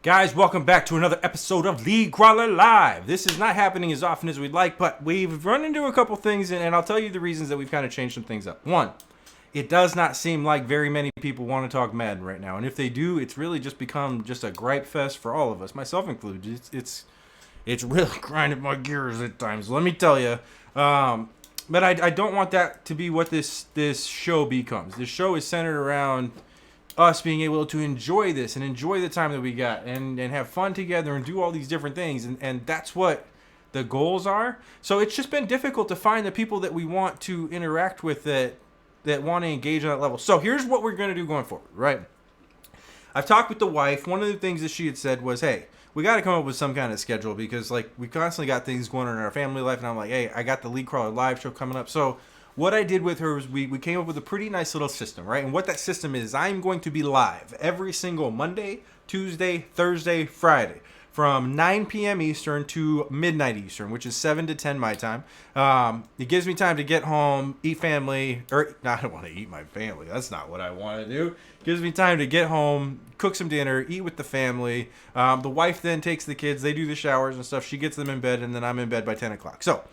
Guys, welcome back to another episode of League Crawler Live. This is not happening as often as we'd like, but we've run into a couple things, and I'll tell you the reasons that we've kind of changed some things up. One, it does not seem like very many people want to talk Madden right now, and if they do, it's really just become just a gripe fest for all of us, myself included. It's really grinding my gears at times, let me tell you. But I don't want that to be what this show becomes. This show is centered around us being able to enjoy this and enjoy the time that we got and have fun together and do all these different things. And that's what the goals are. So it's just been difficult to find the people that we want to interact with that want to engage on that level. So here's what we're going to do going forward, right? I've talked with the wife. One of the things that she had said was, hey, we got to come up with some kind of schedule because like we constantly got things going on in our family life. And I'm like, hey, I got the League Crawler Live show coming up. So what I did with her was we came up with a pretty nice little system, right? And what that system is I'm going to be live every single Monday, Tuesday, Thursday, Friday from 9 p.m. Eastern to midnight Eastern, which is 7 to 10 my time. It gives me time to get home, eat family, or no, I don't want to eat my family. That's not what I want to do. It gives me time to get home, cook some dinner, eat with the family. The wife then takes the kids. They do the showers and stuff. She gets them in bed, and then I'm in bed by 10 o'clock. So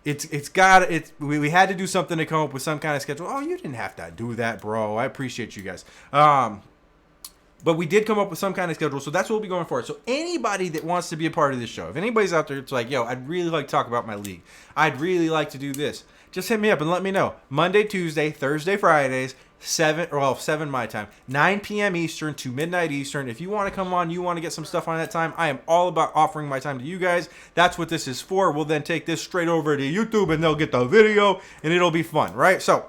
we had to do something to come up with some kind of schedule. Oh, you didn't have to do that, bro. I appreciate you guys. But we did come up with some kind of schedule, so that's what we'll be going for. So anybody that wants to be a part of this show, if anybody's out there, it's like, yo, I'd really like to talk about my league. I'd really like to do this. Just hit me up and let me know. Monday, Tuesday, Thursday, Fridays, 7 my time, 9 p.m. Eastern to midnight Eastern. If you want to come on, you want to get some stuff on that time, I am all about offering my time to you guys. That's what this is for. We'll then take this straight over to YouTube and they'll get the video and it'll be fun, right? So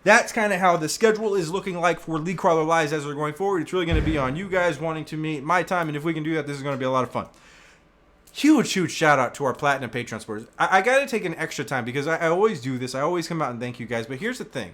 that's kind of how the schedule is looking like for League Crawler Lives as we're going forward. It's really going to be on you guys wanting to meet my time, and if we can do that, this is going to be a lot of fun. Huge shout out to our Platinum Patreon supporters. I got to take an extra time because I always do this. I always come out and thank you guys, but here's the thing.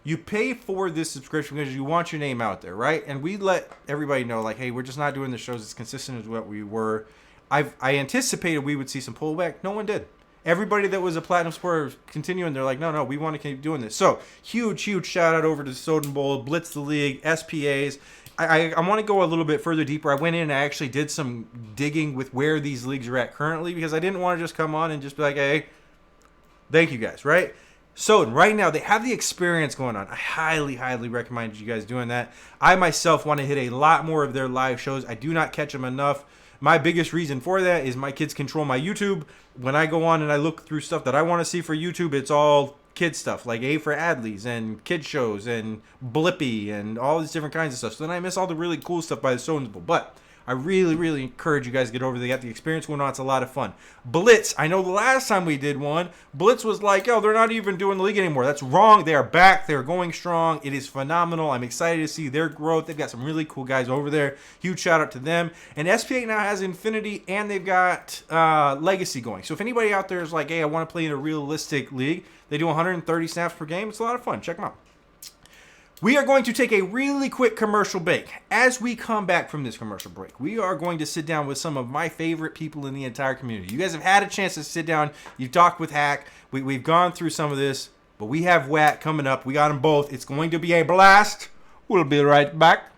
You pay for this subscription because you want your name out there, right? And we let everybody know, like, hey, we're just not doing the shows as consistent as what we were. I anticipated we would see some pullback. No one did. Everybody that was a Platinum supporter continuing, they're like, no, we want to keep doing this. So, huge shout out over to Soden Bowl, Blitz the League, SPAs. I want to go a little bit further deeper. I went in and I actually did some digging with where these leagues are at currently because I didn't want to just come on and just be like, hey, thank you guys, right? So right now, they have the experience going on. I highly recommend you guys doing that. I myself want to hit a lot more of their live shows. I do not catch them enough. My biggest reason for that is my kids control my YouTube. When I go on and I look through stuff that I want to see for YouTube, it's all kid stuff like A for Adleys and kid shows and Blippy and all these different kinds of stuff. So then I miss all the really cool stuff by the Soden Bowl. But I really encourage you guys to get over there. They got the experience going on. It's a lot of fun. Blitz. I know the last time we did one, Blitz was like, yo, they're not even doing the league anymore. That's wrong. They are back. They're going strong. It is phenomenal. I'm excited to see their growth. They've got some really cool guys over there. Huge shout out to them. And SPA now has Infinity and they've got Legacy going. So if anybody out there is like, hey, I want to play in a realistic league, they do 130 snaps per game. It's a lot of fun. Check them out. We are going to take a really quick commercial break. As we come back from this commercial break, we are going to sit down with some of my favorite people in the entire community. You guys have had a chance to sit down. You've talked with Hack. We've gone through some of this, but we have Wack coming up. We got them both. It's going to be a blast. We'll be right back.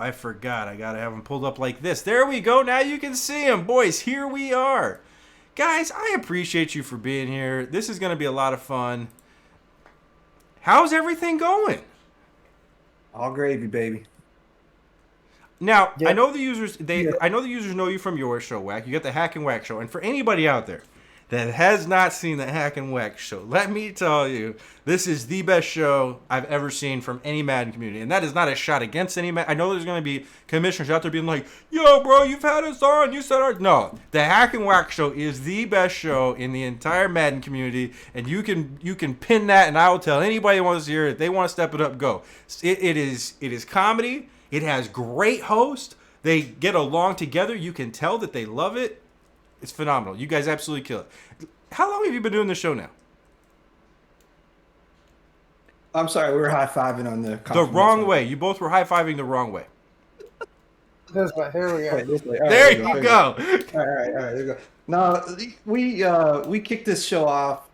I forgot. I got to have them pulled up like this. There we go. Now you can see them. Boys, here we are. Guys, I appreciate you for being here. This is going to be a lot of fun. How's everything going? All gravy, baby. Now, Yep. I know the users Yeah. I know the users know you from your show, Wack. You got the Hack and Wack show. And for anybody out there that has not seen the Hack and Wack show, let me tell you, this is the best show I've ever seen from any Madden community. And that is not a shot against any Madden. I know there's going to be commissioners out there being like, yo, bro, you've had us on. You said ours. No, the Hack and Wack show is the best show in the entire Madden community. And you can pin that, and I will tell anybody who wants to hear it. If they want to step it up, go. It is comedy. It has great hosts. They get along together. You can tell that they love it. It's phenomenal. You guys absolutely kill it. How long have you been doing this show now? I'm sorry, we were high-fiving on the The wrong way. You both were high-fiving the wrong way. This way. Here we go. Wait, this way. All right, There we you go. All right, there you go. No, we kicked this show off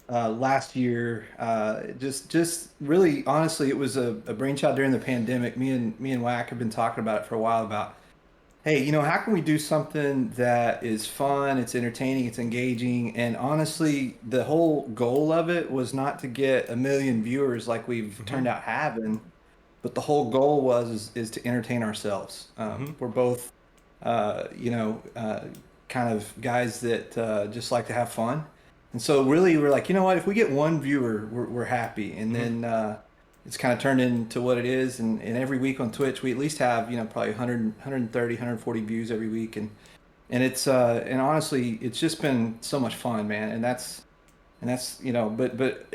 last year. Just really, honestly, it was a brainchild during the pandemic. Me and Wack have been talking about it for a while about, hey, how can we do something that is fun, it's entertaining, it's engaging, and honestly, the whole goal of it was not to get a million viewers like we've turned out having, but the whole goal is to entertain ourselves. We're both, kind of guys that just like to have fun, and so really we're like, what, if we get one viewer, we're happy, and then. It's kind of turned into what it is, and every week on Twitch we at least have probably 100 130 140 views every week, and it's and honestly it's just been so much fun, man. And that's but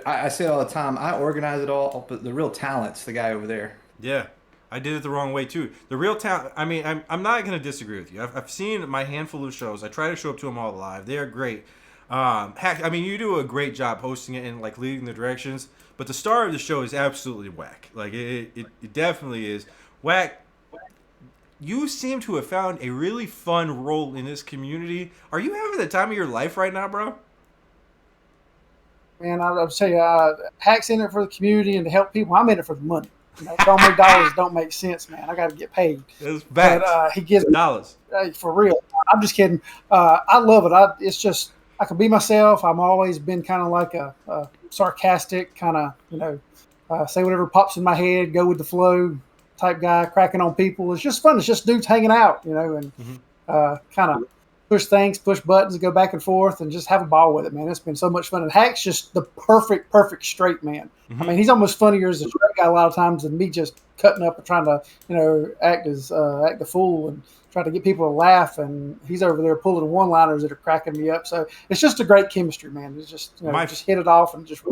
I say it all the time, I organize it all, but the real talent's the guy over there. Yeah, I did it the wrong way too. The real talent. I mean, I'm not gonna disagree with you. I've seen my handful of shows. I try to show up to them all live. They are great. You do a great job hosting it and like leading the directions. But the star of the show is absolutely Wack. Like it definitely is. Wack, you seem to have found a really fun role in this community. Are you having the time of your life right now, bro? Man, I'll tell you, Hack's in it for the community and to help people. I'm in it for the money. So many dollars don't make sense, man. I got to get paid. It's bad. But he gives dollars. For real. I'm just kidding. I love it. It's just I can be myself. I've always been kind of like a sarcastic kind of, say whatever pops in my head, go with the flow type guy, cracking on people. It's just fun. It's just dudes hanging out, and kind of push things, push buttons, go back and forth, and just have a ball with it, man. It's been so much fun. And Hack's just the perfect straight man. I mean, he's almost funnier as a straight guy a lot of times than me just cutting up and trying to, act the fool and try to get people to laugh. And he's over there pulling one-liners that are cracking me up. So it's just a great chemistry, man. It's just, just hit it off and just.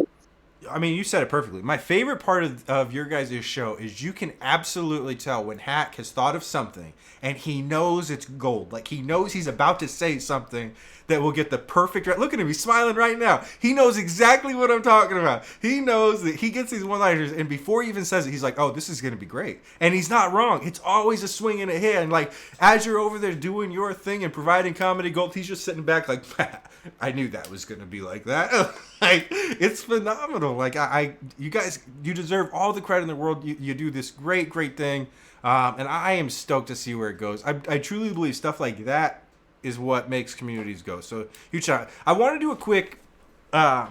I mean, you said it perfectly. My favorite part of your guys' show is you can absolutely tell when Hack has thought of something and he knows it's gold. Like, he knows he's about to say something that will get the perfect... Look at him. He's smiling right now. He knows exactly what I'm talking about. He knows that he gets these one-liners, and before he even says it, he's like, oh, this is going to be great. And he's not wrong. It's always a swing and a hit. And, like, as you're over there doing your thing and providing comedy gold, he's just sitting back like, I knew that was going to be like that. Like, it's phenomenal. Like, you guys, you deserve all the credit in the world. You do this great thing. And I am stoked to see where it goes. I truly believe stuff like that is what makes communities go. So, huge shout out. I want to do a quick... I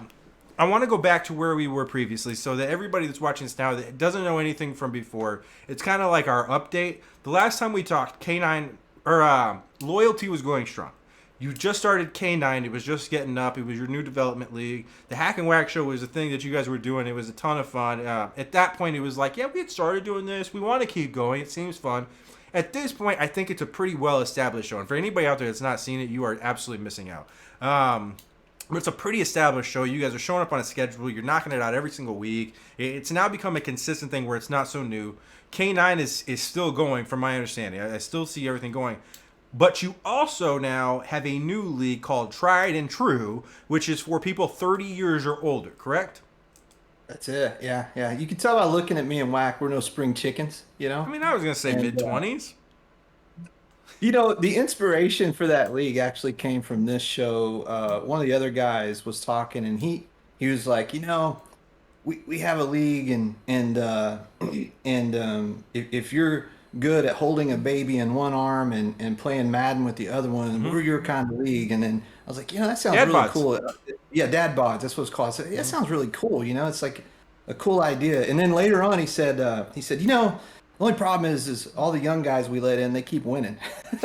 want to go back to where we were previously so that everybody that's watching this now that doesn't know anything from before, it's kind of like our update. The last time we talked, K9, or Loyalty was going strong. You just started K9. It was just getting up. It was your new development league. The Hack and Wack show was a thing that you guys were doing. It was a ton of fun. At that point, it was like, yeah, we had started doing this. We want to keep going. It seems fun. At this point, I think it's a pretty well-established show. And for anybody out there that's not seen it, you are absolutely missing out. It's a pretty established show. You guys are showing up on a schedule. You're knocking it out every single week. It's now become a consistent thing where it's not so new. K9 is still going, from my understanding. I still see everything going. But you also now have a new league called Tried and True, which is for people 30 years or older, correct? That's it. Yeah. You can tell by looking at me and Wack, we're no spring chickens, I mean, I was going to say mid-20s. The inspiration for that league actually came from this show. One of the other guys was talking, and he was like, we have a league, and if you're good at holding a baby in one arm and playing Madden with the other one, we're your kind of league. And then I was like, that sounds Dad really bods. cool. Yeah, dad bods. That's what it's called. I said, that sounds really cool. It's like a cool idea. And then later on, he said, the only problem is all the young guys we let in, they keep winning.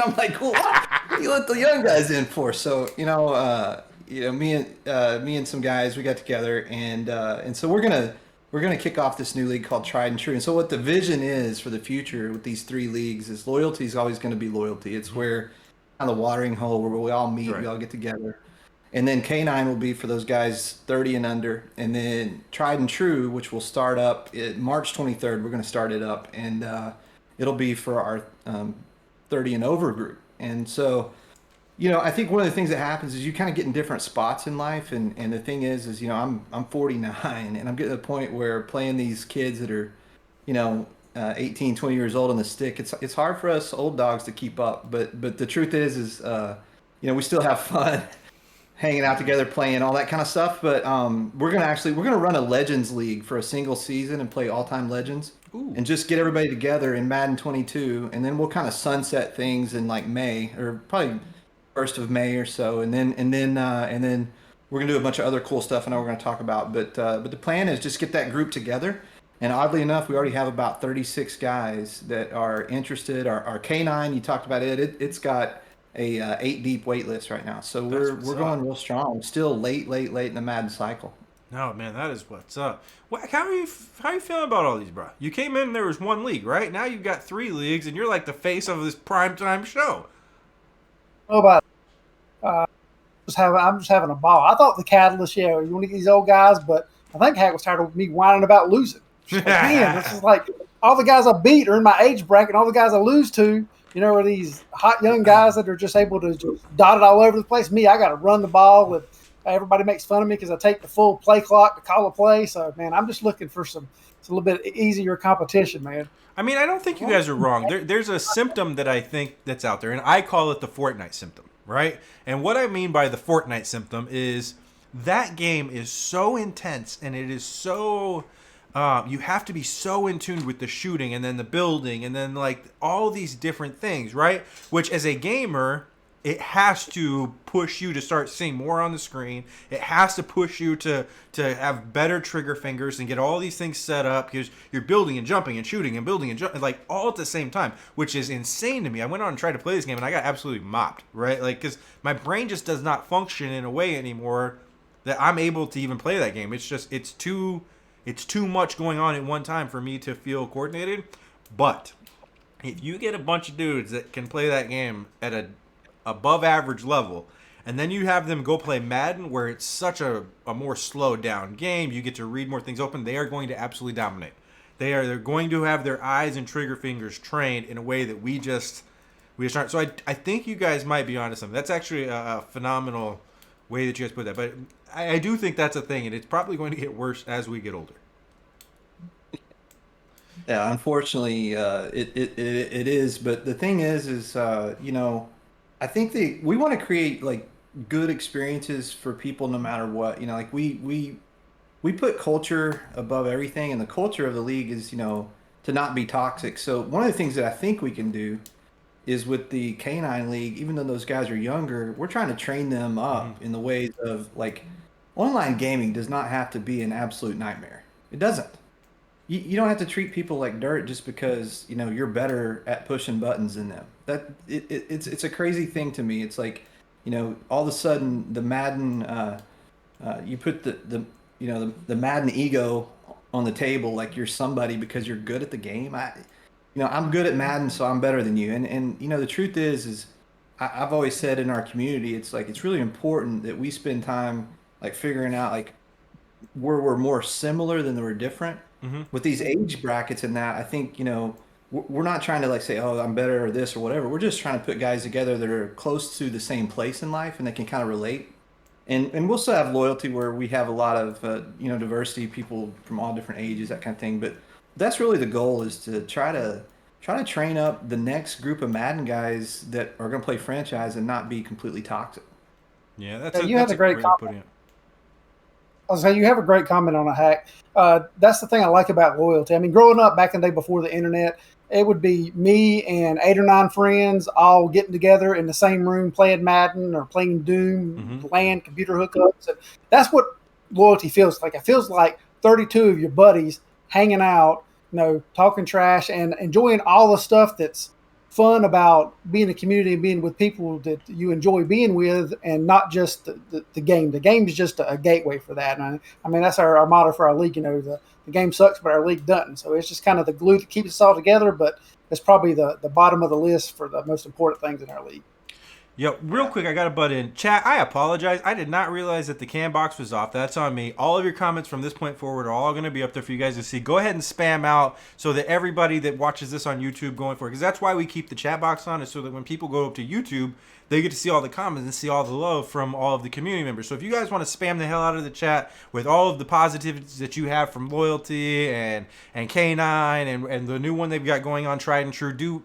I'm like, cool. What do you let the young guys in for? So, me and some guys, we got together, and so we're gonna kick off this new league called Tried and True. And so what the vision is for the future with these 3 leagues is loyalty is always going to be loyalty. It's where kind of the watering hole where we all meet, we all get together. And then K9 will be for those guys 30 and under. And then Tried and True, which will start up March 23rd, we're going to start it up. And it'll be for our 30 and over group. And so, I think one of the things that happens is you kind of get in different spots in life. And the thing is I'm 49, and I'm getting to the point where playing these kids that are, 18, 20 years old on the stick, it's hard for us old dogs to keep up. But the truth is we still have fun hanging out together, playing all that kind of stuff. But we're gonna run a Legends League for a single season and play all-time Legends. Ooh. And just get everybody together in Madden 22, and then we'll kind of sunset things in like May, or probably 1st of May or so, and then we're gonna do a bunch of other cool stuff. I know we're gonna talk about, but the plan is just get that group together. And oddly enough, we already have about 36 guys that are interested. Our K9, you talked about it. It's got a 8 deep wait list right now, so we're going real strong. Still late in the Madden cycle. No, man, that is what's up. How are you feeling about all these, bro? You came in, there was 1 league, right? Now you've got 3 leagues, and you're like the face of this primetime show. Oh, about I'm just having a ball. I thought the catalyst, you want to get these old guys, but I think Hack was tired of me whining about losing. Like, man, this is like all the guys I beat are in my age bracket, and all the guys I lose to, are these hot young guys that are just able to just dot it all over the place. Me, I got to run the ball with. Everybody makes fun of me because I take the full play clock to call a play. So, man, I'm just looking for it's a little bit easier competition, man. I mean, I don't think you guys are wrong. There's a symptom that I think that's out there, and I call it the Fortnite symptom, right? And what I mean by the Fortnite symptom is that game is so intense, and it is so you have to be so in tune with the shooting and then the building and then like all these different things, right? Which as a gamer, it has to push you to start seeing more on the screen. It has to push you to have better trigger fingers and get all these things set up because you're building and jumping and shooting and building and jumping, like all at the same time, which is insane to me. I went on and tried to play this game and I got absolutely mopped, right? Like, because my brain just does not function in a way anymore that I'm able to even play that game. It's just, it's too much going on at one time for me to feel coordinated. But if you get a bunch of dudes that can play that game at a above average level, and then you have them go play Madden where it's such a more slowed down game, you get to read more things open, they are going to absolutely dominate. They're going to have their eyes and trigger fingers trained in a way that we just aren't. So I think you guys might be onto something. That's actually a phenomenal way that you guys put that, but I do think that's a thing, and it's probably going to get worse as we get older. Yeah, unfortunately, it is. But the thing is I think we want to create like good experiences for people no matter what. Like we put culture above everything, and the culture of the league is to not be toxic. So one of the things that I think we can do is with the K9 league, even though those guys are younger, we're trying to train them up in the ways of like online gaming does not have to be an absolute nightmare. It doesn't. You don't have to treat people like dirt just because you're better at pushing buttons than them. It's a crazy thing to me. It's like all of a sudden the Madden you put the Madden ego on the table like you're somebody because you're good at the game. I'm good at Madden, so I'm better than you. And the truth is I've always said in our community, it's like it's really important that we spend time like figuring out like where we're more similar than we're different. With these age brackets and that, I think we're not trying to like say, oh, I'm better or this or whatever. We're just trying to put guys together that are close to the same place in life and they can kind of relate. And we'll still have loyalty where we have a lot of diversity, people from all different ages, that kind of thing. But that's really the goal, is to try to train up the next group of Madden guys that are going to play franchise and not be completely toxic. Yeah, that's a great way of putting it. I was saying, you have a great comment on a hack. That's the thing I like about loyalty. I mean, growing up back in the day before the internet, it would be me and 8 or 9 friends all getting together in the same room playing Madden or playing Doom, LAN, computer hookups. And that's what loyalty feels like. It feels like 32 of your buddies hanging out, talking trash and enjoying all the stuff that's fun about being a community and being with people that you enjoy being with, and not just the game. The game is just a gateway for that. And I mean, that's our motto for our league. The game sucks, but our league doesn't. So it's just kind of the glue that keeps us all together, but it's probably the bottom of the list for the most important things in our league. Yo, real quick, I got to butt in. Chat, I apologize. I did not realize that the cam box was off. That's on me. All of your comments from this point forward are all going to be up there for you guys to see. Go ahead and spam out so that everybody that watches this on YouTube going for it, because that's why we keep the chat box on, is so that when people go up to YouTube, they get to see all the comments and see all the love from all of the community members. So if you guys want to spam the hell out of the chat with all of the positivities that you have from Loyalty and K9 and the new one they've got going on, Tried and True, do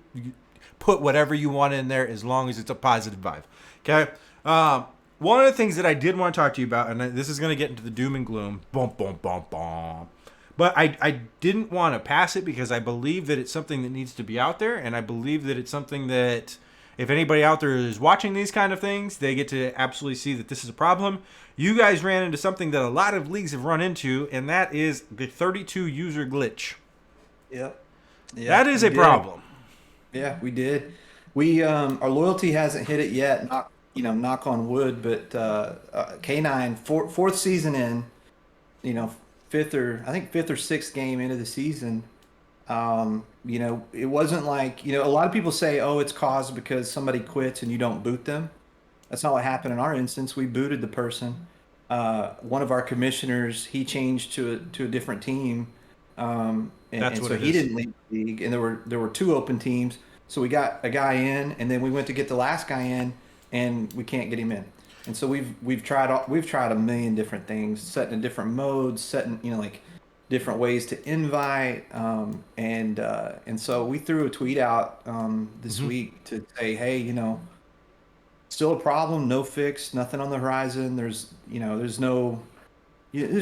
put whatever you want in there as long as it's a positive vibe. Okay? One of the things that I did want to talk to you about, and this is going to get into the doom and gloom, boom, boom, boom, boom. But I didn't want to pass it because I believe that it's something that needs to be out there, and I believe that it's something that if anybody out there is watching these kind of things, they get to absolutely see that this is a problem. You guys ran into something that a lot of leagues have run into, and that is the 32 user glitch. Yep. That is a problem. Yeah, we did. We our loyalty hasn't hit it yet. Knock on wood. But K9 fourth season in, fifth or sixth game into the season. It wasn't like a lot of people say, oh, it's caused because somebody quits and you don't boot them. That's not what happened in our instance. We booted the person. One of our commissioners, he changed to a different team. And so he didn't leave the league, and there were 2 open teams. So we got a guy in, and then we went to get the last guy in, and we can't get him in. And so we've tried a million different things, setting different modes, setting different ways to invite, and so we threw a tweet out this week to say, hey, still a problem, no fix, nothing on the horizon. There's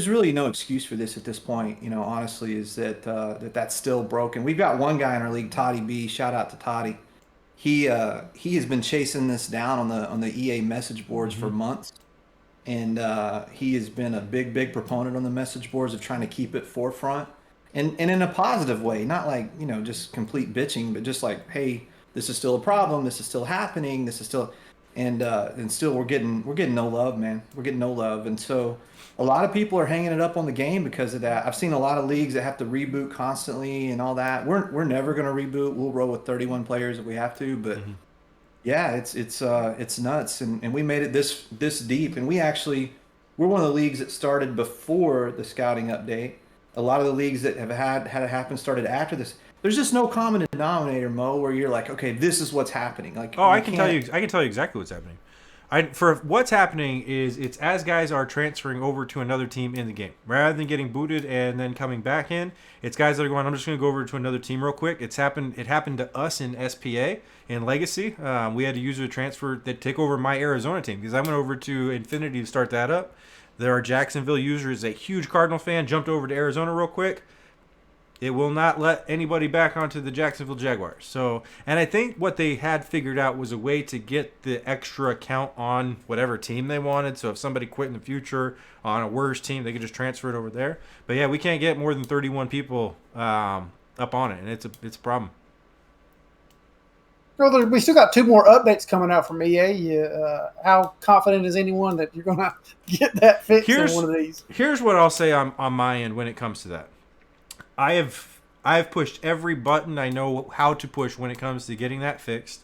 really no excuse for this at this point. Honestly, is that's still broken. We've got one guy in our league, Toddy B. Shout out to Toddy. He has been chasing this down on the EA message boards for months, and he has been a big proponent on the message boards of trying to keep it forefront, and in a positive way, not like just complete bitching, but just like, hey, this is still a problem, this is still happening, this is still, and still we're getting no love, man. We're getting no love, and so a lot of people are hanging it up on the game because of that. I've seen a lot of leagues that have to reboot constantly and all that. We're never going to reboot. We'll roll with 31 players if we have to, but yeah, it's nuts. And we made it this deep, and we're one of the leagues that started before the scouting update. A lot of the leagues that have had it happen started after this. There's just no common denominator, Mo, where you're like, okay, this is what's happening. Like, I can tell you exactly what's happening. For what's happening is it's as guys are transferring over to another team in the game. Rather than getting booted and then coming back in, it's guys that are going, I'm just going to go over to another team real quick. It happened to us in SPA, in Legacy. We had a user transfer that take over my Arizona team because I went over to Infinity to start that up. Our Jacksonville user is a huge Cardinal fan, jumped over to Arizona real quick. It will not let anybody back onto the Jacksonville Jaguars. So, and I think what they had figured out was a way to get the extra account on whatever team they wanted. So if somebody quit in the future on a worse team, they could just transfer it over there. But yeah, we can't get more than 31 people up on it, and it's a problem. Well, we still got 2 more updates coming out from EA. How confident is anyone that you're going to get that fixed in one of these? Here's what I'll say on my end when it comes to that. I have pushed every button I know how to push when it comes to getting that fixed.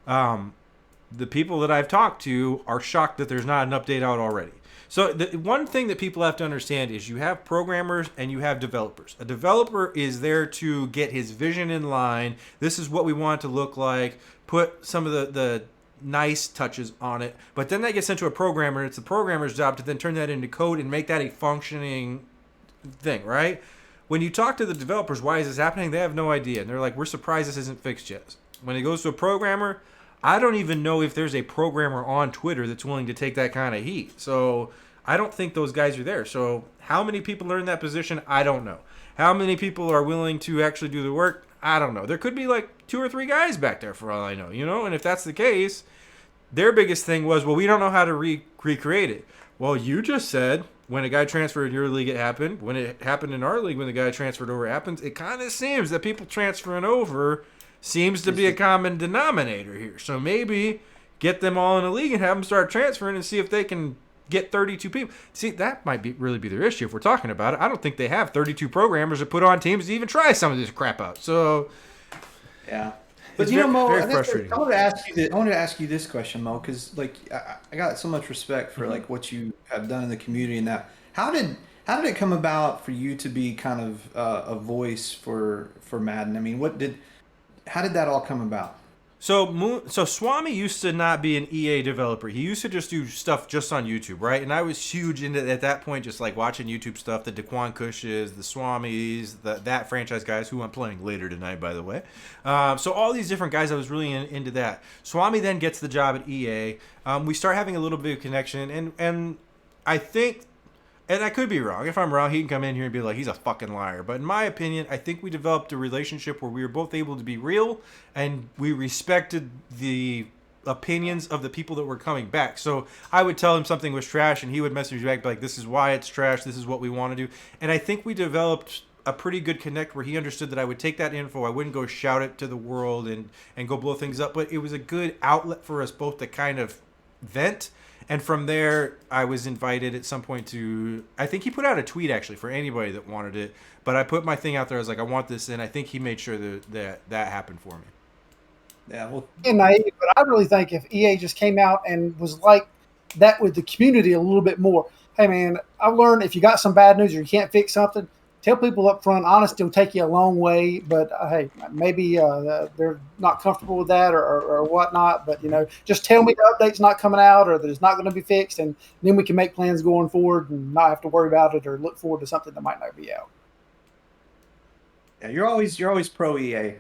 The people that I've talked to are shocked that there's not an update out already. So the one thing that people have to understand is you have programmers and you have developers. A developer is there to get his vision in line. This is what we want it to look like. Put some of the nice touches on it. But then that gets into a programmer. It's the programmer's job to then turn that into code and make that a functioning thing, right? When you talk to the developers, why is this happening? They have no idea. And they're like, we're surprised this isn't fixed yet. When it goes to a programmer, I don't even know if there's a programmer on Twitter that's willing to take that kind of heat. So I don't think those guys are there. So how many people are in that position? I don't know. How many people are willing to actually do the work? I don't know. There could be like 2 or 3 guys back there for all I know, And if that's the case, their biggest thing was, well, we don't know how to recreate it. Well, you just said when a guy transferred in your league, it happened. When it happened in our league, when the guy transferred over, it happens. It kind of seems that people transferring over seems to be a common denominator here. So maybe get them all in a league and have them start transferring and see if they can get 32 people. See, that might really be their issue if we're talking about it. I don't think they have 32 programmers to put on teams to even try some of this crap out. So, yeah. But Mo, very frustrating. I want to ask you this question, Mo, because like I got so much respect for like what you have done in the community and that. How did it come about for you to be kind of a voice for Madden? I mean, how did that all come about? So Swami used to not be an EA developer. He used to just do stuff just on YouTube, right? And I was huge into at that point, just like watching YouTube stuff. The Daquan Cushes, the Swamis, that franchise guys who I'm playing later tonight, by the way. So all these different guys, I was really into that. Swami then gets the job at EA. We start having a little bit of connection, and I think. And I could be wrong. If I'm wrong, he can come in here and be like, he's a fucking liar. But in my opinion, I think we developed a relationship where we were both able to be real and we respected the opinions of the people that were coming back. So I would tell him something was trash and he would message me back like, this is why it's trash. This is what we want to do. And I think we developed a pretty good connect where he understood that I would take that info. I wouldn't go shout it to the world and go blow things up. But it was a good outlet for us both to kind of vent. And from there, I was invited at some point to, I think he put out a tweet actually for anybody that wanted it. But I put my thing out there. I was like, I want this. And I think he made sure that happened for me. Yeah, well, naive, but I really think if EA just came out and was like that with the community a little bit more, hey man, I've learned if you got some bad news or you can't fix something, tell people up front. Honesty will take you a long way, but hey, maybe they're not comfortable with that or whatnot. But just tell me the update's not coming out or that it's not going to be fixed, and then we can make plans going forward and not have to worry about it or look forward to something that might not be out. Yeah, you're always pro EA.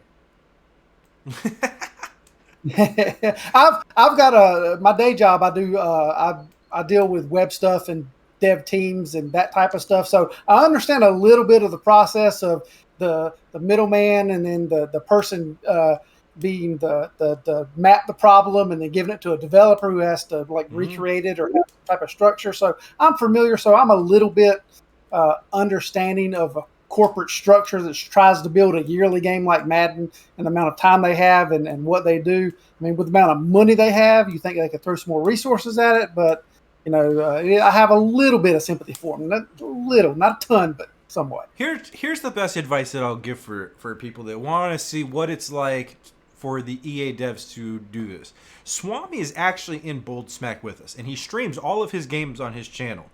I've got my day job. I do I deal with web stuff and dev teams and that type of stuff. So I understand a little bit of the process of the middleman and then the person being the map the problem and then giving it to a developer who has to like recreate it or have some type of structure. So I'm familiar. So I'm a little bit understanding of a corporate structure that tries to build a yearly game like Madden and the amount of time they have and what they do. I mean, with the amount of money they have, you think they could throw some more resources at it, but I have a little bit of sympathy for them. Not a little, not a ton, but somewhat. Here's the best advice that I'll give for people that want to see what it's like for the EA devs to do this. Swami is actually in Bold Smack with us, and he streams all of his games on his channel.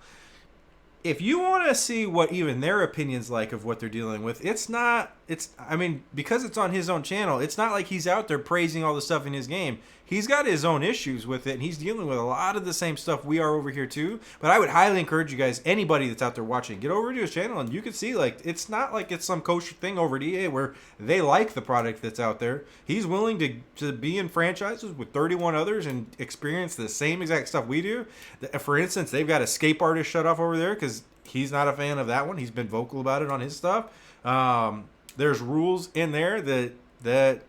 If you want to see what even their opinion's like of what they're dealing with, because it's on his own channel, it's not like he's out there praising all the stuff in his game. He's got his own issues with it, and he's dealing with a lot of the same stuff we are over here too. But I would highly encourage you guys, anybody that's out there watching, get over to his channel, and you can see, like, it's not like it's some kosher thing over at EA where they like the product that's out there. He's willing to be in franchises with 31 others and experience the same exact stuff we do. For instance, they've got Escape Artist shut off over there because he's not a fan of that one. He's been vocal about it on his stuff. There's rules in there that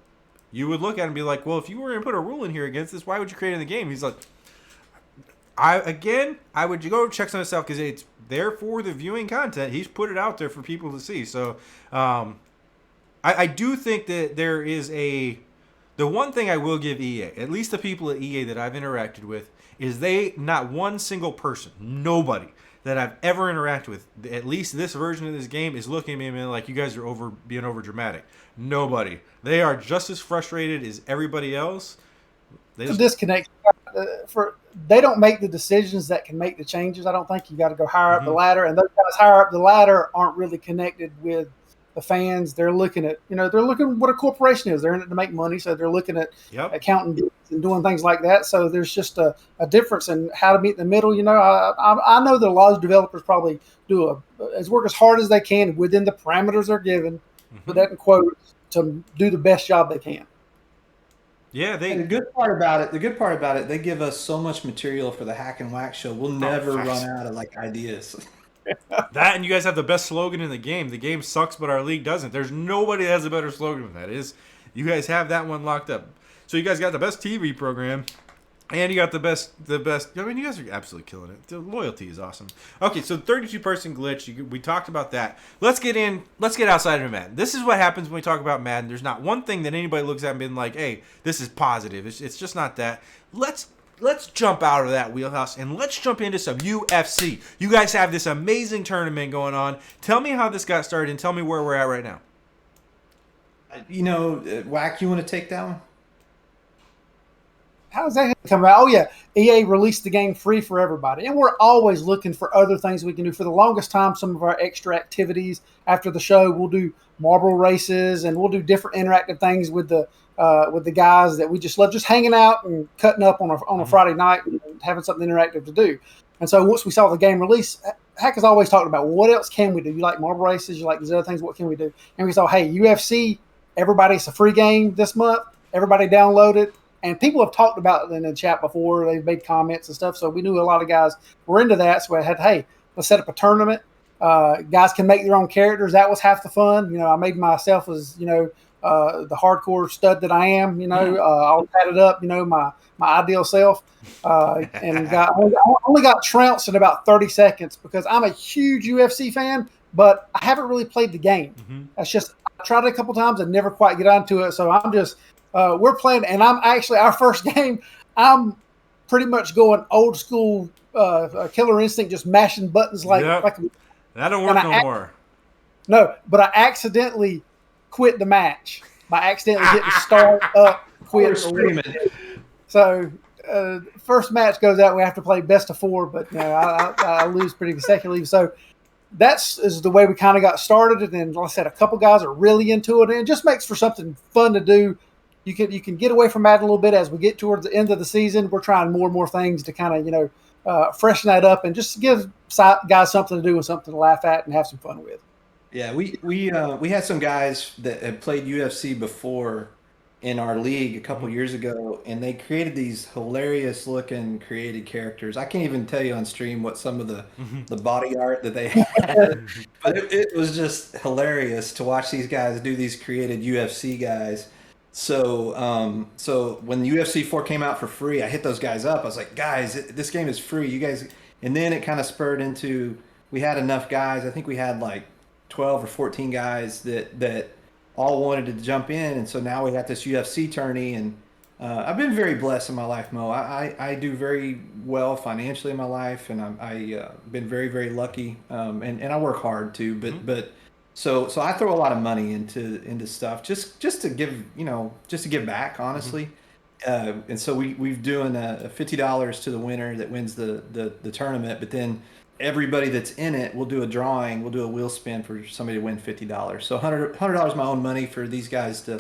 you would look at and be like, well, if you were going to put a rule in here against this, why would you create it in the game? He's like, I would go check some of this out because it's there for the viewing content. He's put it out there for people to see. So I do think that there is the one thing I will give EA, at least the people at EA that I've interacted with, is not one single person, nobody that I've ever interacted with, at least this version of this game, is looking at me and being like, you guys are being over dramatic. Nobody. They are just as frustrated as everybody else. It's a disconnect. They don't make the decisions that can make the changes. I don't think you got to go higher up the ladder, and those guys higher up the ladder aren't really connected with the fans. They're looking at, they're looking what a corporation is. They're in it to make money, so they're looking at accounting deals and doing things like that. So there's just a difference in how to meet in the middle. I know that a lot of developers probably work as hard as they can within the parameters they're given, put that in quotes, to do the best job they can. Yeah, And the good part about it, they give us so much material for the Hack and Wack show. We'll never facts. run out of like ideas. That, and you guys have the best slogan in the game. The game sucks, but our league doesn't. There's nobody that has a better slogan than that. You guys have that one locked up. So you guys got the best TV program, and you got the best. I mean, you guys are absolutely killing it. The loyalty is awesome. Okay, so 32-person glitch. We talked about that. Let's get outside of Madden. This is what happens when we talk about Madden. There's not one thing that anybody looks at and being like, "Hey, this is positive." It's just not that. Let's jump out of that wheelhouse and let's jump into some UFC. You guys have this amazing tournament going on. Tell me how this got started and tell me where we're at right now. Wack, you want to take that one? How does that come out? Oh yeah, EA released the game free for everybody, and we're always looking for other things we can do. For the longest time, some of our extra activities after the show, we'll do marble races and we'll do different interactive things with the guys that we just love, just hanging out and cutting up on a Friday night and having something interactive to do. And so once we saw the game release, Hack has always talked about what else can we do? You like marble races? You like these other things? What can we do? And we saw, hey, UFC, everybody, it's a free game this month. Everybody download it. And people have talked about it in the chat before. They've made comments and stuff. So we knew a lot of guys were into that. So I had, hey, let's set up a tournament. Guys can make their own characters. That was half the fun. I made myself as, the hardcore stud that I am, I'll pat it up, my ideal self. And I only got trounced in about 30 seconds because I'm a huge UFC fan, but I haven't really played the game. Mm-hmm. That's just, I tried it a couple times and never quite get onto it. So I'm just, we're playing, and I'm actually, our first game, I'm pretty much going old school Killer Instinct, just mashing buttons like that don't work no more. No, but I accidentally quit the match by accidentally hitting start up, quit. So first match goes out. We have to play best of 4, but I lose pretty consecutively. So is the way we kind of got started. And then, like I said, a couple guys are really into it, and it just makes for something fun to do. You can get away from Madden a little bit as we get towards the end of the season. We're trying more and more things to kind of freshen that up and just give guys something to do and something to laugh at and have some fun with. Yeah, we had some guys that had played UFC before in our league a couple years ago, and they created these hilarious looking created characters. I can't even tell you on stream what some of the body art that they had, but it was just hilarious to watch these guys do these created UFC guys. So when UFC 4 came out for free, I hit those guys up. I was like, guys, this game is free. You guys, and then it kind of spurred into, we had enough guys. I think we had like 12 or 14 guys that all wanted to jump in, and so now we got this UFC tourney, and I've been very blessed in my life, Mo. I do very well financially in my life, and I've been very, very lucky, and I work hard too, but so I throw a lot of money into stuff just to give just to give back, honestly. And so we've doing a $50 to the winner that wins the tournament, but then everybody that's in it, we'll do a drawing, we'll do a wheel spin for somebody to win $50. So $100 my own money for these guys to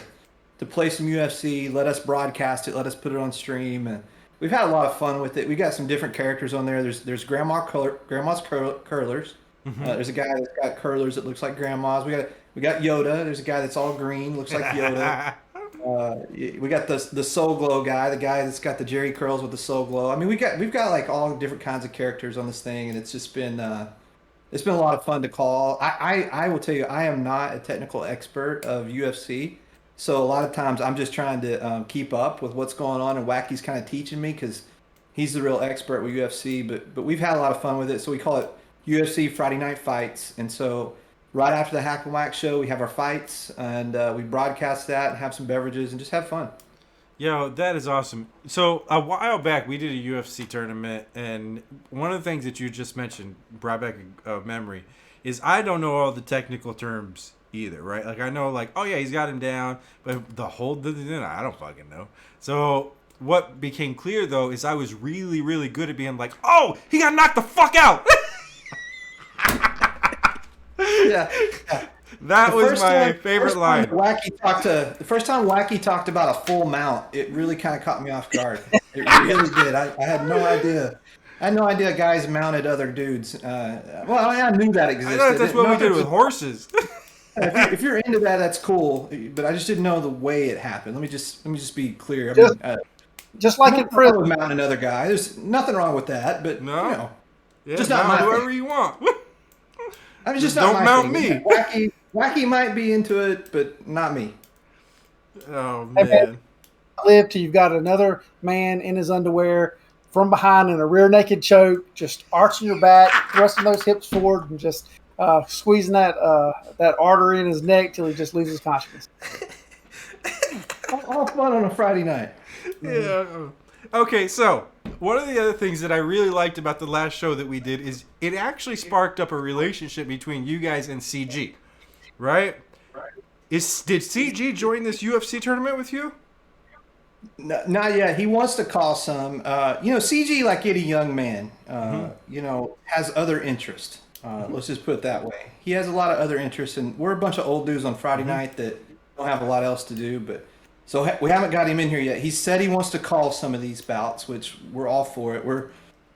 play some UFC, let us broadcast it, let us put it on stream, and we've had a lot of fun with it. We got some different characters on there. There's grandma's curlers. Mm-hmm. There's a guy that's got curlers that looks like grandma's. We got Yoda. There's a guy that's all green, looks like Yoda. We got the Soul Glow guy, the guy that's got the Jerry curls with the Soul Glow. I mean, we've got like all different kinds of characters on this thing, and it's just been a lot of fun to call. I will tell you, I am not a technical expert of UFC, so a lot of times I'm just trying to keep up with what's going on, and Wacky's kind of teaching me because he's the real expert with UFC. But we've had a lot of fun with it, so we call it UFC Friday Night Fights, and so right after the Hack and Wack show, we have our fights, and we broadcast that and have some beverages and just have fun. Yo, that is awesome. So a while back, we did a UFC tournament, and one of the things that you just mentioned brought back a memory is I don't know all the technical terms either, right? Like I know, like, oh yeah, he's got him down, but the whole I don't fucking know. So what became clear though is I was really, really good at being like, oh, he got knocked the fuck out. Yeah. That was my favorite line. The first time Wacky talked about a full mount, it really kind of caught me off guard. It really did. I had no idea. I had no idea guys mounted other dudes. Well, I knew that existed. I thought that's what we did with horses. If you're into that, that's cool. But I just didn't know the way it happened. Let me just be clear. I just mean, just like in nothing wrong prison. with mounting another guy. There's nothing wrong with that. But No? Yeah, just not mount my thing. whoever you want. I mean, just Just not don't my mount thing. me. Wacky might be into it, but not me. Oh, Hey, man, man. live till you've got another man in his underwear from behind in a rear naked choke, just arching your back, thrusting those hips forward, and just squeezing that artery in his neck till he just loses consciousness. All fun on a Friday night. Yeah. Okay, so one of the other things that I really liked about the last show that we did is it actually sparked up a relationship between you guys and CG, right? Did CG join this UFC tournament with you? Not yet. He wants to call some. CG, like any young man, has other interests. Let's just put it that way. He has a lot of other interests, and we're a bunch of old dudes on Friday night that don't have a lot else to do. But we haven't got him in here yet. He said he wants to call some of these bouts, which we're all for it. We're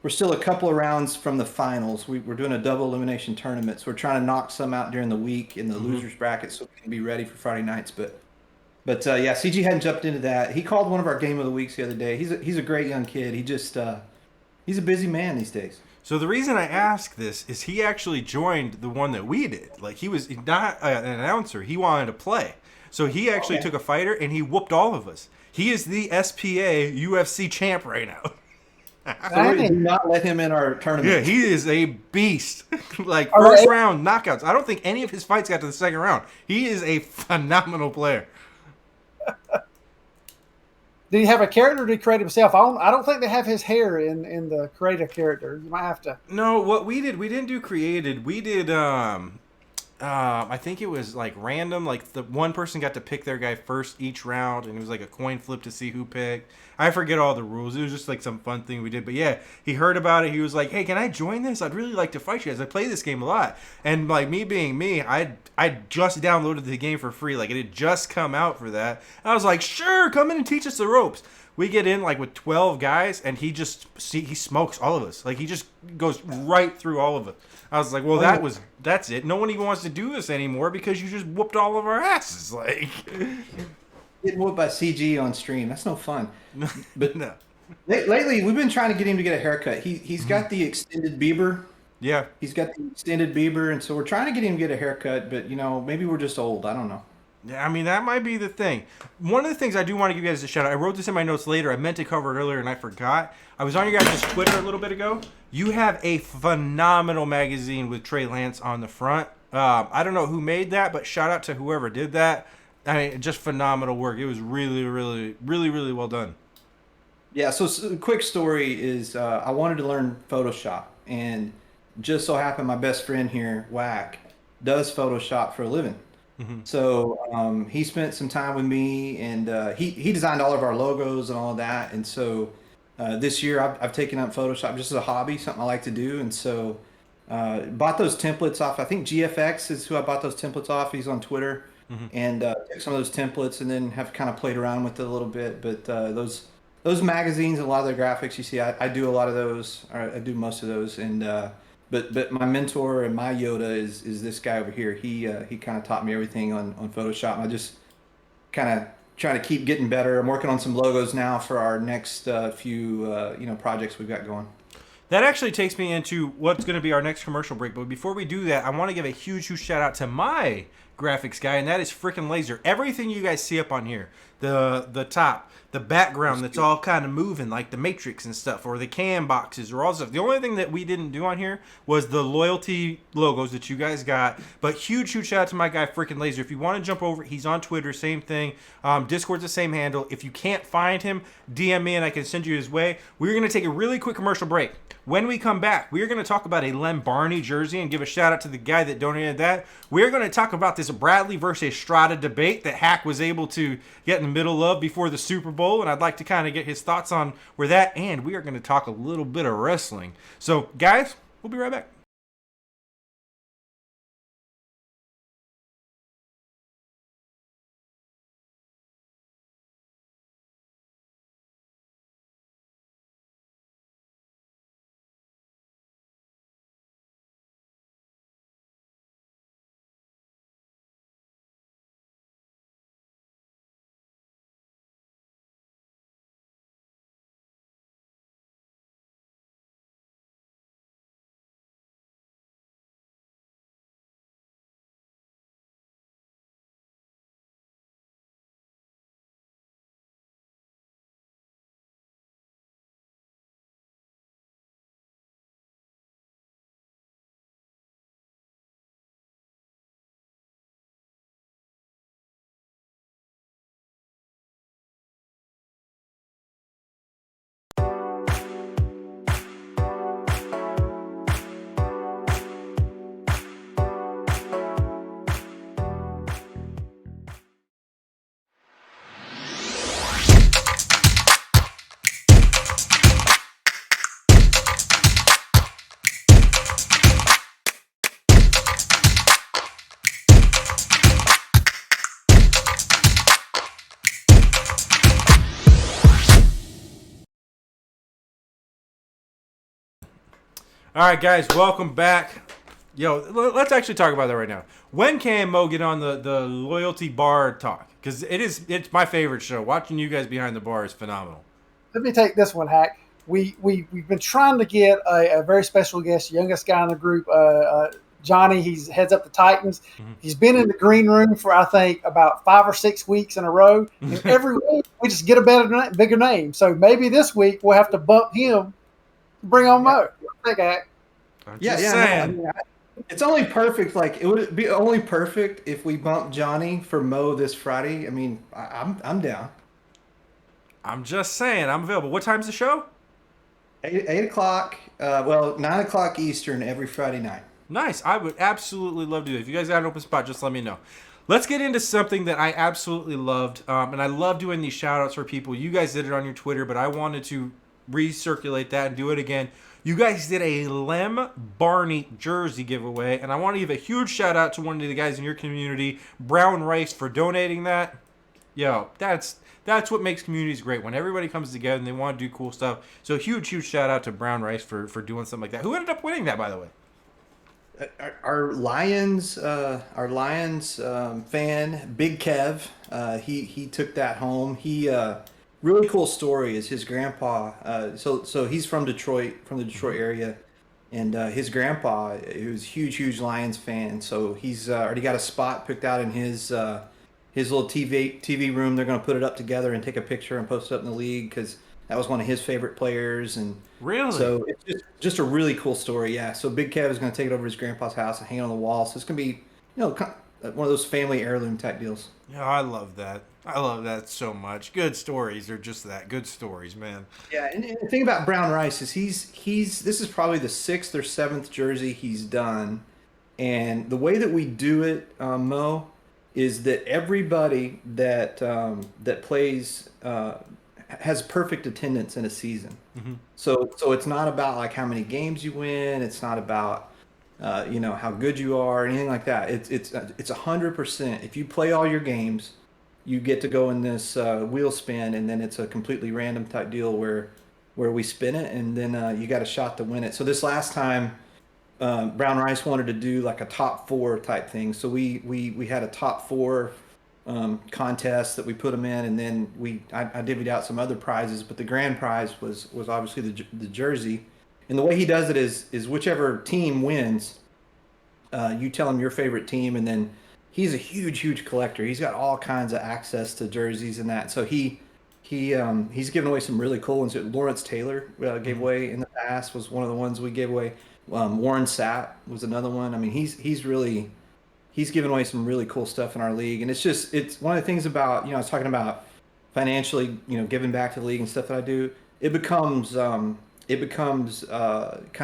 still a couple of rounds from the finals. We're doing a double elimination tournament, so we're trying to knock some out during the week in the losers bracket, so we can be ready for Friday nights. But yeah, CG hadn't jumped into that. He called one of our game of the weeks the other day. He's a great young kid. He's a busy man these days. So the reason I ask this is he actually joined the one that we did. Like he was not an announcer; he wanted to play. So he actually took a fighter and he whooped all of us. He is the SPA UFC champ right now. So we do not let him in our tournament. Yeah, he is a beast. Like All first right. round knockouts. I don't think any of his fights got to the second round. He is a phenomenal player. Did he have a character? Or did he create himself? I don't think they have his hair in the creative character. You might have to. No, what we did, we didn't do created. We did I think it was like random. Like the one person got to pick their guy first each round, and it was like a coin flip to see who picked. I forget all the rules. It was just like some fun thing we did. But yeah, he heard about it. He was like, "Hey, can I join this? I'd really like to fight you guys. I play this game a lot." And like me being me, I just downloaded the game for free. Like it had just come out for that. And I was like, "Sure, come in and teach us the ropes." We get in like with 12 guys, and he smokes all of us. Like he just goes right through all of it. I was like, well, that's it. No one even wants to do this anymore because you just whooped all of our asses. Like, Getting whooped by CG on stream. That's no fun. But no. lately, we've been trying to get him to get a haircut. He's got the extended Bieber. Yeah. He's got the extended Bieber, and so we're trying to get him to get a haircut. But maybe we're just old. I don't know. Yeah, I mean, that might be the thing. One of the things I do want to give you guys a shout out, I wrote this in my notes later. I meant to cover it earlier and I forgot. I was on your guys' Twitter a little bit ago. You have a phenomenal magazine with Trey Lance on the front. I don't know who made that, but shout out to whoever did that. I mean, just phenomenal work. It was really, really, really, really well done. Yeah. So, quick story is I wanted to learn Photoshop, and just so happened my best friend here, Wack, does Photoshop for a living. So he spent some time with me, and he designed all of our logos and all of that. And so this year I've taken up Photoshop just as a hobby, something I like to do. And so bought those templates off. I think GFX is who I bought those templates off. He's on Twitter, and took some of those templates and then have kind of played around with it a little bit. But those magazines, a lot of the graphics you see, I do a lot of those. Or I do most of those, and but my mentor and my Yoda is this guy over here. He kind of taught me everything on Photoshop. And I just kind of trying to keep getting better. I'm working on some logos now for our next few projects we've got going. That actually takes me into what's going to be our next commercial break. But before we do that, I want to give a huge, huge shout out to my graphics guy, and that is Frickin' Laser. Everything you guys see up on here, the top, the background that's all kind of moving, like the Matrix and stuff, or the cam boxes, or all stuff. The only thing that we didn't do on here was the loyalty logos that you guys got. But huge, huge shout out to my guy, Frickin' Laser. If you want to jump over, he's on Twitter, same thing. Discord's the same handle. If you can't find him, DM me and I can send you his way. We're going to take a really quick commercial break. When we come back, we're going to talk about a Lem Barney jersey and give a shout out to the guy that donated that. We're going to talk about this Bradley versus Strada debate that Hack was able to get in the middle of before the Super Bowl, and I'd like to kind of get his thoughts on where that, and we are going to talk a little bit of wrestling. So, guys, we'll be right back. All right, guys, welcome back. Yo, let's actually talk about that right now. When can Mo get on the loyalty bar talk? Because it's my favorite show. Watching you guys behind the bar is phenomenal. Let me take this one, Hack. We've been trying to get a very special guest, youngest guy in the group, Johnny. He's heads up the Titans. Mm-hmm. He's been in the green room for I think about 5 or 6 weeks in a row, and every week we just get a bigger name. So maybe this week we'll have to bump him, bring on Mo. Think, Hack. Saying. No, it's only perfect. Like it would be only perfect if we bump Johnny for Mo this Friday. I mean, I'm down. I'm just saying, I'm available. What time's the show? 8 o'clock. 9 o'clock Eastern every Friday night. Nice. I would absolutely love to do it. If you guys got an open spot, just let me know. Let's get into something that I absolutely loved, and I love doing these shout-outs for people. You guys did it on your Twitter, but I wanted to recirculate that and do it again. You guys did a Lem Barney jersey giveaway, and I want to give a huge shout-out to one of the guys in your community, Brown Rice, for donating that. Yo, that's what makes communities great, when everybody comes together and they want to do cool stuff. So huge shout-out to Brown Rice for doing something like that. Who ended up winning that, by the way? Our Lions fan, Big Kev, he took that home. He really cool story is his grandpa. So he's from Detroit, from the Detroit area, and his grandpa, he was a huge Lions fan. So he's already got a spot picked out in his little TV room. They're going to put it up together and take a picture and post it up in the league because that was one of his favorite players. And really, so it's just a really cool story. Yeah. So Big Kev is going to take it over to his grandpa's house and hang it on the wall. So it's going to be, one of those family heirloom type deals. Yeah, I love that. I love that so much. Good stories are just that. Good stories, man. Yeah, and the thing about Brown Rice is he's this is probably the 6th or 7th jersey he's done, and the way that we do it, Mo, is that everybody that plays has perfect attendance in a season. Mm-hmm. So it's not about like how many games you win. It's not about how good you are or anything like that. It's 100%. If you play all your games, you get to go in this wheel spin, and then it's a completely random type deal where we spin it, and then you got a shot to win it. So this last time, Brown Rice wanted to do like a top 4 type thing. So we had a top 4 contest that we put them in, and then I divvied out some other prizes, but the grand prize was obviously the jersey. And the way he does it is whichever team wins, you tell him your favorite team, and then he's a huge collector. He's got all kinds of access to jerseys and that. So he's given away some really cool ones. Lawrence Taylor gave away in the past, was one of the ones we gave away. Warren Sapp was another one. I mean, he's given away some really cool stuff in our league, and it's one of the things about, I was talking about financially, giving back to the league and stuff that I do. It becomes kind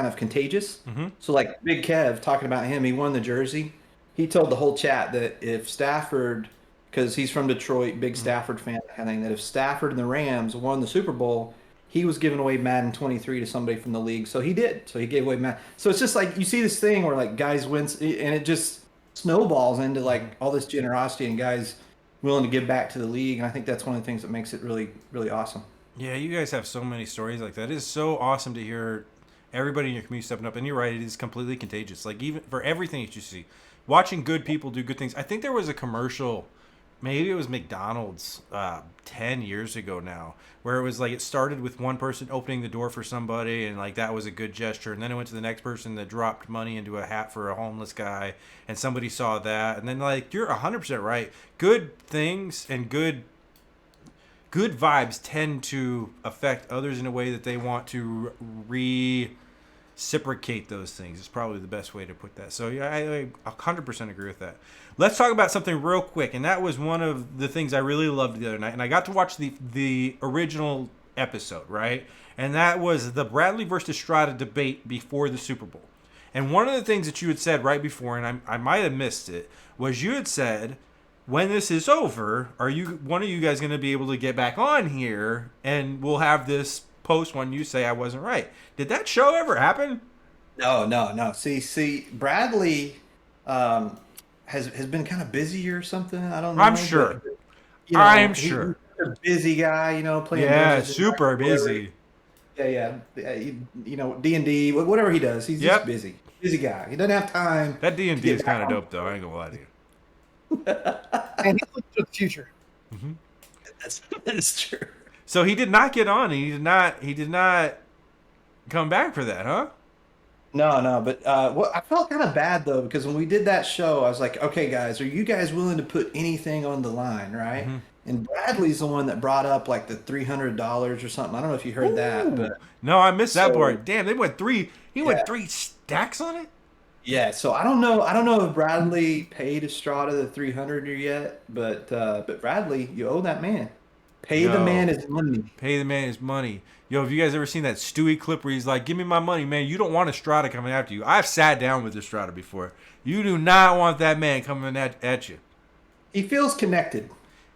of contagious. Mm-hmm. So like Big Kev, talking about him, he won the jersey. He told the whole chat that if Stafford, because he's from Detroit, big Stafford fan kind of thing, that if Stafford and the Rams won the Super Bowl, he was giving away Madden 23 to somebody from the league. So he did. So he gave away Madden. So it's just like you see this thing where like guys win, and it just snowballs into like all this generosity and guys willing to give back to the league. And I think that's one of the things that makes it really, really awesome. Yeah, you guys have so many stories like that. It is so awesome to hear everybody in your community stepping up. And you're right, it is completely contagious. Like even for everything that you see, watching good people do good things. I think there was a commercial, maybe it was McDonald's 10 years ago now, where it was like it started with one person opening the door for somebody, and like that was a good gesture, and then it went to the next person that dropped money into a hat for a homeless guy, and somebody saw that, and then like you're 100% right. Good things and good vibes tend to affect others in a way that they want to reciprocate those things. Is probably the best way to put that. So yeah, I 100% agree with that. Let's talk about something real quick, and that was one of the things I really loved the other night, and I got to watch the original episode, right? And that was the Bradley versus Estrada debate before the Super Bowl. And one of the things that you had said right before, and I might have missed it, was you had said, when this is over, are one of you guys going to be able to get back on here, and we'll have this post when you say I wasn't right? Did that show ever happen? No. See, Bradley has been kind of busy or something. I don't know. I'm sure. But, I'm sure. He's a busy guy, playing. Yeah, super busy. You know, D&D, whatever he does, he's just Yep. busy guy. He doesn't have time That to D&D get is back kind of on. dope, though. I ain't gonna lie to you. And he's looking to the future. That's true. So he did not get on. He did not come back for that, huh? No, but I felt kind of bad though because when we did that show, I was like, okay, guys, are you guys willing to put anything on the line, right? Mm-hmm. And Bradley's the one that brought up like the $300 or something. I don't know if you heard that, Ooh. but No, I missed that so part. Damn, they went three. He went yeah, 3 stacks on it. yeah. So I don't know if Bradley paid Estrada the 300 yet, but Bradley, you owe that man. Pay the man Yo, his money. pay the man his money. Yo, have you guys ever seen that Stewie clip where he's like, "Give me my money, man. You don't want Estrada coming after you." I've sat down with Estrada before. You do not want that man coming at you. He feels connected.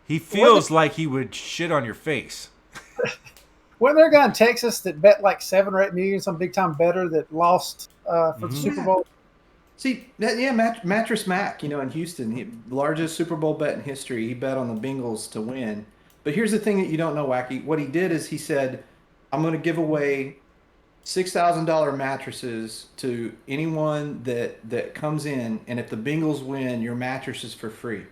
He Wasn't feels like he would shit on your face. wasn't there a guy in Texas that bet like 7 or 8 million, some big time better that lost for the Super Yeah. Bowl? See, yeah, Mattress Mac, you know, in Houston, largest Super Bowl bet in history. He bet on the Bengals to win. But here's the thing that you don't know, Wacky. What he did is he said, "I'm going to give away $6,000 mattresses to anyone that comes in, and if the Bengals win, your mattress is for free."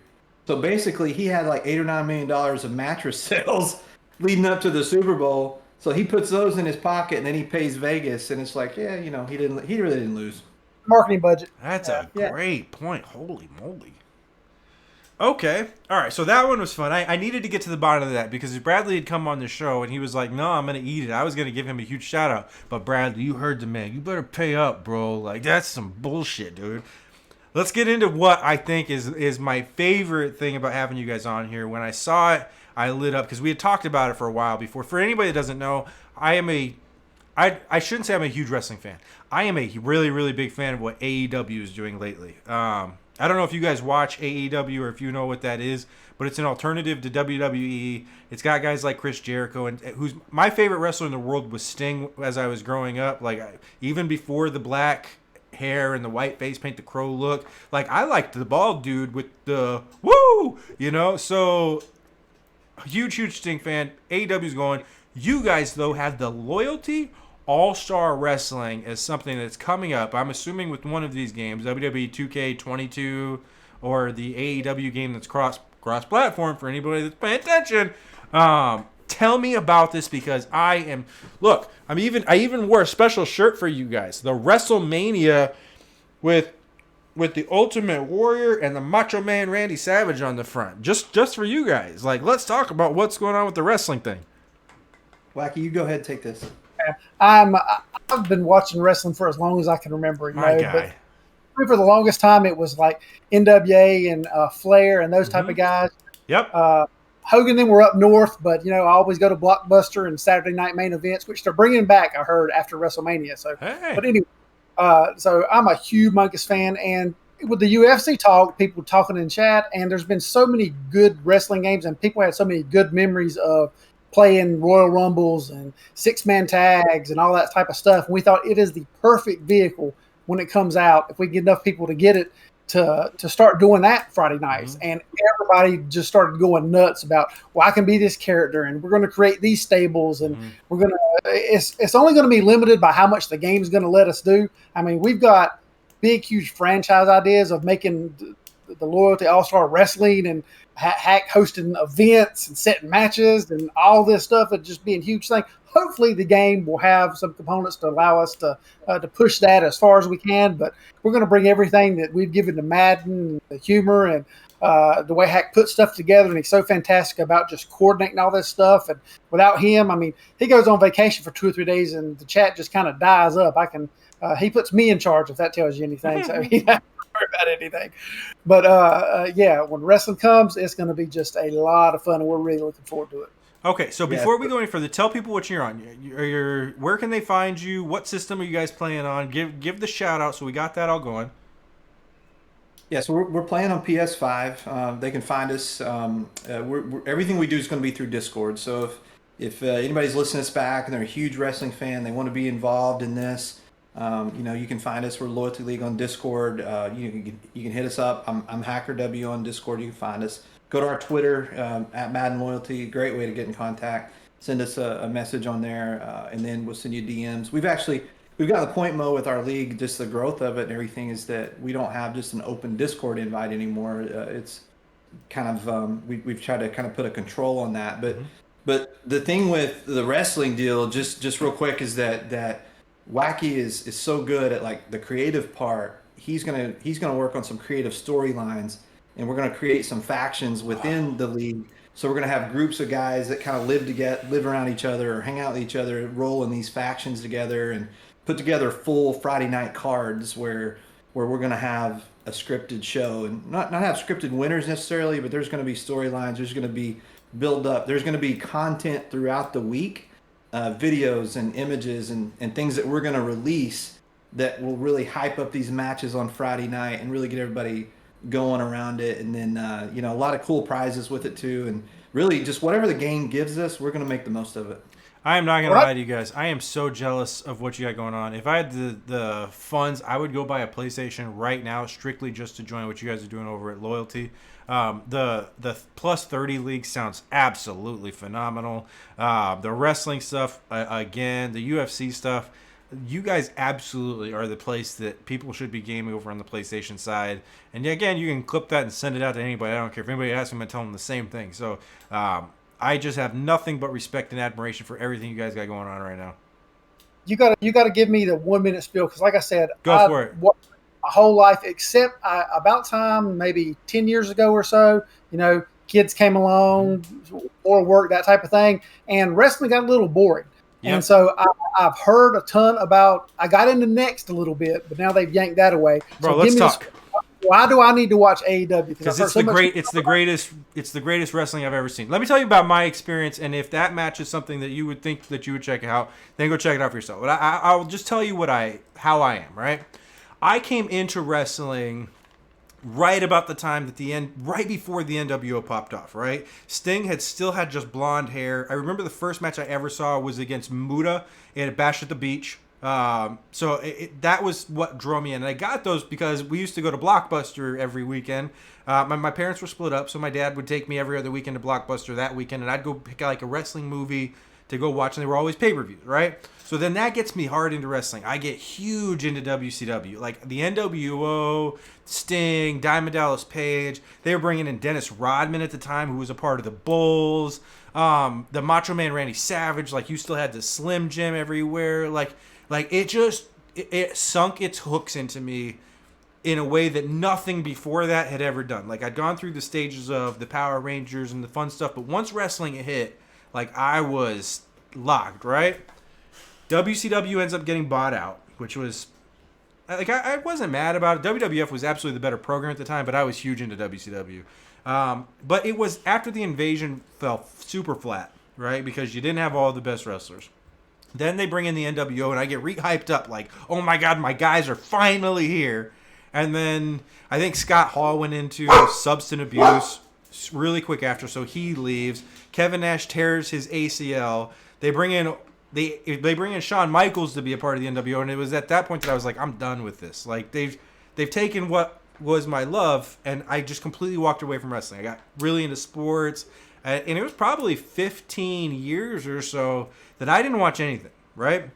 So basically, he had like $8 or $9 million of mattress sales leading up to the Super Bowl. So he puts those in his pocket, and then he pays Vegas, and it's like, yeah, you know, he really didn't lose. Marketing budget. That's Yeah. a Yeah. great point. Holy moly. Okay. All right. So that one was fun. I needed to get to the bottom of that because Bradley had come on the show and he was like, "No, I'm going to eat it." I was going to give him a huge shout out. But Bradley, you heard the man. You better pay up, bro. Like, that's some bullshit, dude. Let's get into what I think is my favorite thing about having you guys on here. When I saw it, I lit up because we had talked about it for a while before. For anybody that doesn't know, I shouldn't say I'm a huge wrestling fan. I am a really, really big fan of what AEW is doing lately. I don't know if you guys watch AEW or if you know what that is, but it's an alternative to WWE. It's got guys like Chris Jericho, and who's my favorite wrestler in the world was Sting as I was growing up. Like even before the black hair and the white face paint, the crow look. Like I liked the bald dude with the woo, you know. So huge Sting fan. AEW's going. You guys though have the loyalty. All-Star Wrestling is something that's coming up. I'm assuming with one of these games, WWE 2K22 or the AEW game that's cross-platform for anybody that's paying attention. Tell me about this because I even wore a special shirt for you guys. The WrestleMania with the Ultimate Warrior and the Macho Man Randy Savage on the front. Just for you guys. Like, let's talk about what's going on with the wrestling thing. Wacky, you go ahead and take this. I've been watching wrestling for as long as I can remember. You My know, guy. but for the longest time, it was like NWA and Flair and those type of guys. Yep. Hogan then were up north, but you know I always go to Blockbuster and Saturday Night Main Events, which they're bringing back. I heard after WrestleMania. So, Hey. but anyway, so I'm a humongous fan, and with the UFC talk, people talking in chat, and there's been so many good wrestling games, and people had so many good memories of playing Royal Rumbles and 6-man tags and all that type of stuff. And we thought it is the perfect vehicle when it comes out, if we get enough people to get it, to start doing that Friday nights. And everybody just started going nuts about, well, I can be this character and we're going to create these stables and we're going to, it's only going to be limited by how much the game is going to let us do. I mean, we've got big, huge franchise ideas of making the Loyalty All-Star Wrestling and Hack hosting events and setting matches and all this stuff. It just be a huge thing. Hopefully the game will have some components to allow us to push that as far as we can, but we're going to bring everything that we've given to Madden, the humor and the way Hack puts stuff together. And he's so fantastic about just coordinating all this stuff. And without him, I mean, he goes on vacation for 2 or 3 days and the chat just kind of dies up. He puts me in charge, if that tells you anything. So he doesn't worry about anything. But yeah, when wrestling comes, it's going to be just a lot of fun, and we're really looking forward to it. Okay, so before we go any further, tell people what you're on. Where can they find you? What system are you guys playing on? Give the shout out so we got that all going. Yeah, so we're playing on PS5. They can find us. Everything we do is going to be through Discord. So if anybody's listening to us back and they're a huge wrestling fan, they want to be involved in this, you can find us. We're Loyalty League on Discord. You can hit us up. I'm Hacker W on Discord. You can find us. Go to our Twitter at Madden Loyalty. Great way to get in contact. send us a message on there, and then we'll send you DMs. We've got to the point, Mo, with our league, just the growth of it and everything, is that we don't have just an open Discord invite anymore. It's kind of we've tried to kind of put a control on that. But the thing with the wrestling deal, just real quick, is that Wacky is so good at like the creative part. He's gonna work on some creative storylines, and we're gonna create some factions within the league. So we're gonna have groups of guys that kind of live around each other, or hang out with each other, roll in these factions together, and put together full Friday night cards where we're gonna have a scripted show, and not have scripted winners necessarily, but there's gonna be storylines. There's gonna be build up. There's gonna be content throughout the week, videos and images and things that we're gonna release that will really hype up these matches on Friday night and really get everybody going around it. And then a lot of cool prizes with it too, and really just whatever the game gives us, we're going to make the most of it. I am not going to lie to you guys. I am so jealous of what you got going on. If I had the funds, I would go buy a PlayStation right now strictly just to join what you guys are doing over at Loyalty. The plus 30 league sounds absolutely phenomenal. The wrestling stuff, again, the UFC stuff, you guys absolutely are the place that people should be gaming over on the PlayStation side. And again, you can clip that and send it out to anybody. I don't care if anybody asks them and tell them the same thing. So I just have nothing but respect and admiration for everything you guys got going on right now. You gotta give me the 1 minute spiel, because like I said, Go for it. My whole life, except about time maybe 10 years ago or so, kids came along, or work, that type of thing, and wrestling got a little boring. Yep. And so I've heard a ton about. I got into Next a little bit, but now they've yanked that away. Bro, so let's talk. Why do I need to watch AEW? Because it's the greatest wrestling I've ever seen. Let me tell you about my experience, and if that match is something that you would think that you would check out, then go check it out for yourself. But I'll just tell you how I am. Right, I came into wrestling right about the time that right before the NWO popped off, right? Sting still had just blonde hair. I remember the first match I ever saw was against Muta at Bash at the Beach. So that was what drew me in. And I got those because we used to go to Blockbuster every weekend. My parents were split up, so my dad would take me every other weekend to Blockbuster that weekend, and I'd go pick like a wrestling movie to go watch, and they were always pay-per-views, right? So then that gets me hard into wrestling. I get huge into WCW. Like the NWO, Sting, Diamond Dallas Page. They were bringing in Dennis Rodman at the time, who was a part of the Bulls. The Macho Man Randy Savage. Like, you still had the Slim Jim everywhere. Like it sunk its hooks into me in a way that nothing before that had ever done. Like, I'd gone through the stages of the Power Rangers and the fun stuff, but once wrestling hit, like, I was locked, right? WCW ends up getting bought out, which was, like, I wasn't mad about it. WWF was absolutely the better program at the time, but I was huge into WCW. But it was after the invasion fell super flat, right? Because you didn't have all the best wrestlers. Then they bring in the NWO, and I get re-hyped up, like, oh my God, my guys are finally here. And then I think Scott Hall went into substance abuse really quick after, so he leaves. Kevin Nash tears his ACL. They bring in Shawn Michaels to be a part of the NWO, and it was at that point that I was like, I'm done with this. Like, they've taken what was my love, and I just completely walked away from wrestling. I got really into sports, and it was probably 15 years or so that I didn't watch anything, right?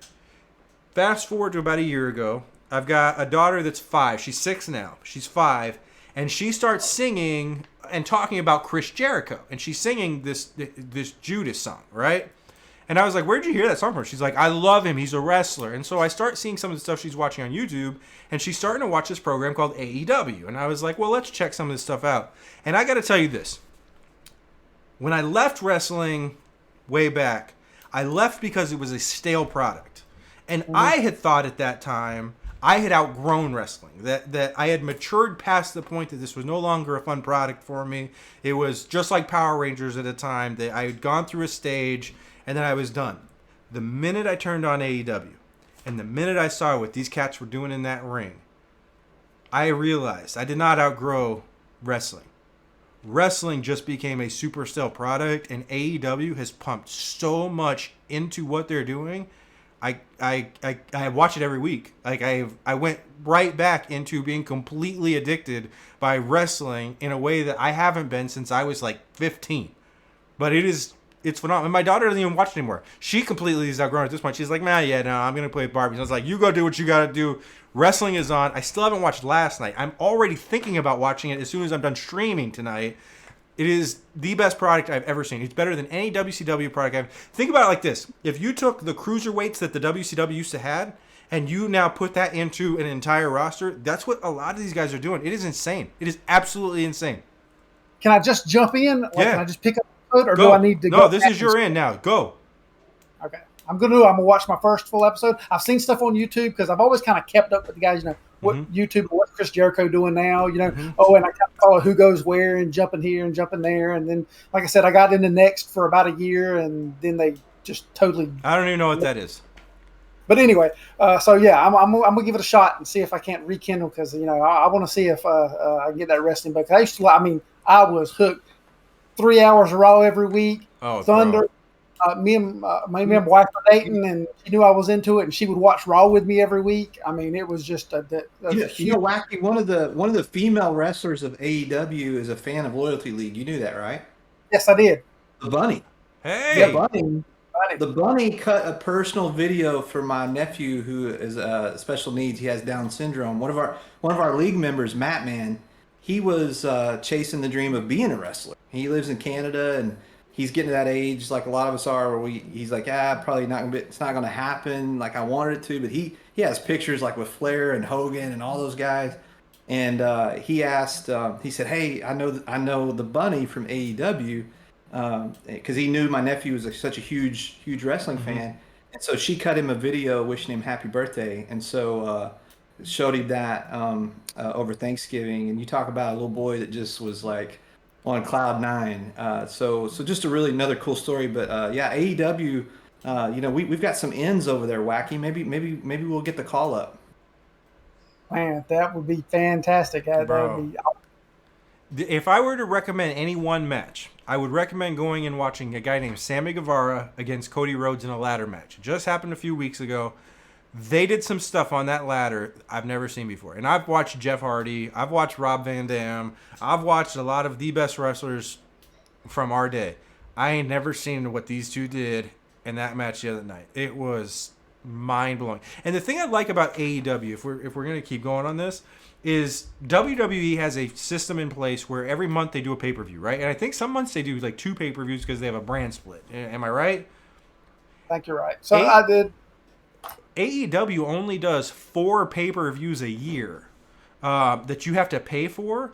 Fast forward to about a year ago. I've got a daughter that's 5. She's 6 now. She's 5. And she starts singing and talking about Chris Jericho. And she's singing this Judas song, right? And I was like, where'd you hear that song from? She's like, I love him. He's a wrestler. And so I start seeing some of the stuff she's watching on YouTube. And she's starting to watch this program called AEW. And I was like, well, let's check some of this stuff out. And I got to tell you this. When I left wrestling way back, I left because it was a stale product. And I had thought at that time I had outgrown wrestling, that I had matured past the point that this was no longer a fun product for me. It was just like Power Rangers at a time, that I had gone through a stage and then I was done. The minute I turned on AEW and the minute I saw what these cats were doing in that ring, I realized I did not outgrow wrestling. Wrestling just became a super stale product, and AEW has pumped so much into what they're doing. I watch it every week. Like, I went right back into being completely addicted by wrestling in a way that I haven't been since I was like 15. But it is it's phenomenal. And my daughter doesn't even watch it anymore. She completely is outgrown at this point. She's like, man, yeah, no, I'm gonna play Barbie. I was like, you go do what you gotta do. Wrestling is on. I still haven't watched last night. I'm already thinking about watching it as soon as I'm done streaming tonight. It is the best product I've ever seen. It's better than any WCW product I've. Think about it like this: if you took the cruiserweights that the WCW used to have, and you now put that into an entire roster, that's what a lot of these guys are doing. It is insane. It is absolutely insane. Can I just jump in? Like, Yeah. Can I just pick up the foot, or Go. do I need to go? No, this back is your end now. Go. Okay. I'm gonna watch my first full episode. I've seen stuff on YouTube because I've always kind of kept up with the guys. You know what YouTube, what's Chris Jericho doing now? You know, and I kind of follow who goes where and jumping here and jumping there. And then, like I said, I got into Next for about a year, and then they just totally. I don't even know what that is. But anyway, so yeah, I'm gonna give it a shot and see if I can't rekindle, because I want to see if I can get that wrestling book. I was hooked. 3 hours of Raw every week. Oh, Thunder. bro. Me and my wife were dating, and she knew I was into it, and she would watch Raw with me every week. I mean, it was just Wacky. One of the female wrestlers of AEW is a fan of Loyalty League. You knew that, right? Yes, I did. The Bunny. Hey. The Bunny cut a personal video for my nephew who is special needs. He has Down syndrome. One of our league members, Matt Man, he was chasing the dream of being a wrestler. He lives in Canada, and he's getting to that age like a lot of us are, where he's like, probably not gonna be, it's not gonna happen like I wanted it to. But he has pictures like with Flair and Hogan and all those guys. And he asked, he said, hey, I know the Bunny from AEW, because he knew my nephew was such a huge wrestling fan. And so she cut him a video wishing him happy birthday. And so showed him that over Thanksgiving. And you talk about a little boy that just was like on cloud nine. So just another cool story. But yeah, AEW, we've got some ends over there, Wacky. Maybe we'll get the call up. Man, that would be fantastic. That would be. If I were to recommend any one match, I would recommend going and watching a guy named Sammy Guevara against Cody Rhodes in a ladder match. It just happened a few weeks ago. They did some stuff on that ladder I've never seen before. And I've watched Jeff Hardy. I've watched Rob Van Dam. I've watched a lot of the best wrestlers from our day. I ain't never seen what these two did in that match the other night. It was mind-blowing. And the thing I like about AEW, if we're going to keep going on this, is WWE has a system in place where every month they do a pay-per-view, right? And I think some months they do like 2 pay-per-views because they have a brand split. Am I right? I think you're right. So I did. AEW only does 4 pay-per-views a year that you have to pay for,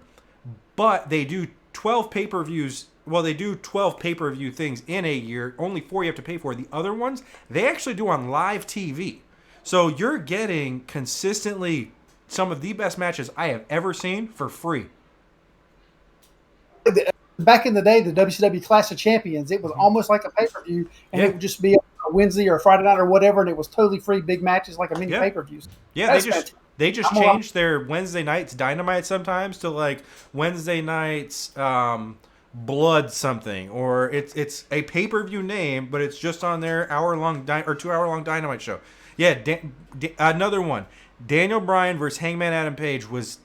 but they do 12 pay-per-views. Well, they do 12 pay-per-view things in a year. Only 4 you have to pay for. The other ones, they actually do on live TV. So you're getting consistently some of the best matches I have ever seen for free. Back in the day, the WCW Clash of Champions, it was almost like a pay-per-view, and it would just be a Wednesday or a Friday night or whatever, and it was totally free, big matches like a mini pay-per-views. Yeah, they just changed their Wednesday nights Dynamite sometimes to like Wednesday nights Blood something, or it's a pay-per-view name, but it's just on their 2-hour-long Dynamite show. Yeah, another one. Daniel Bryan versus Hangman Adam Page was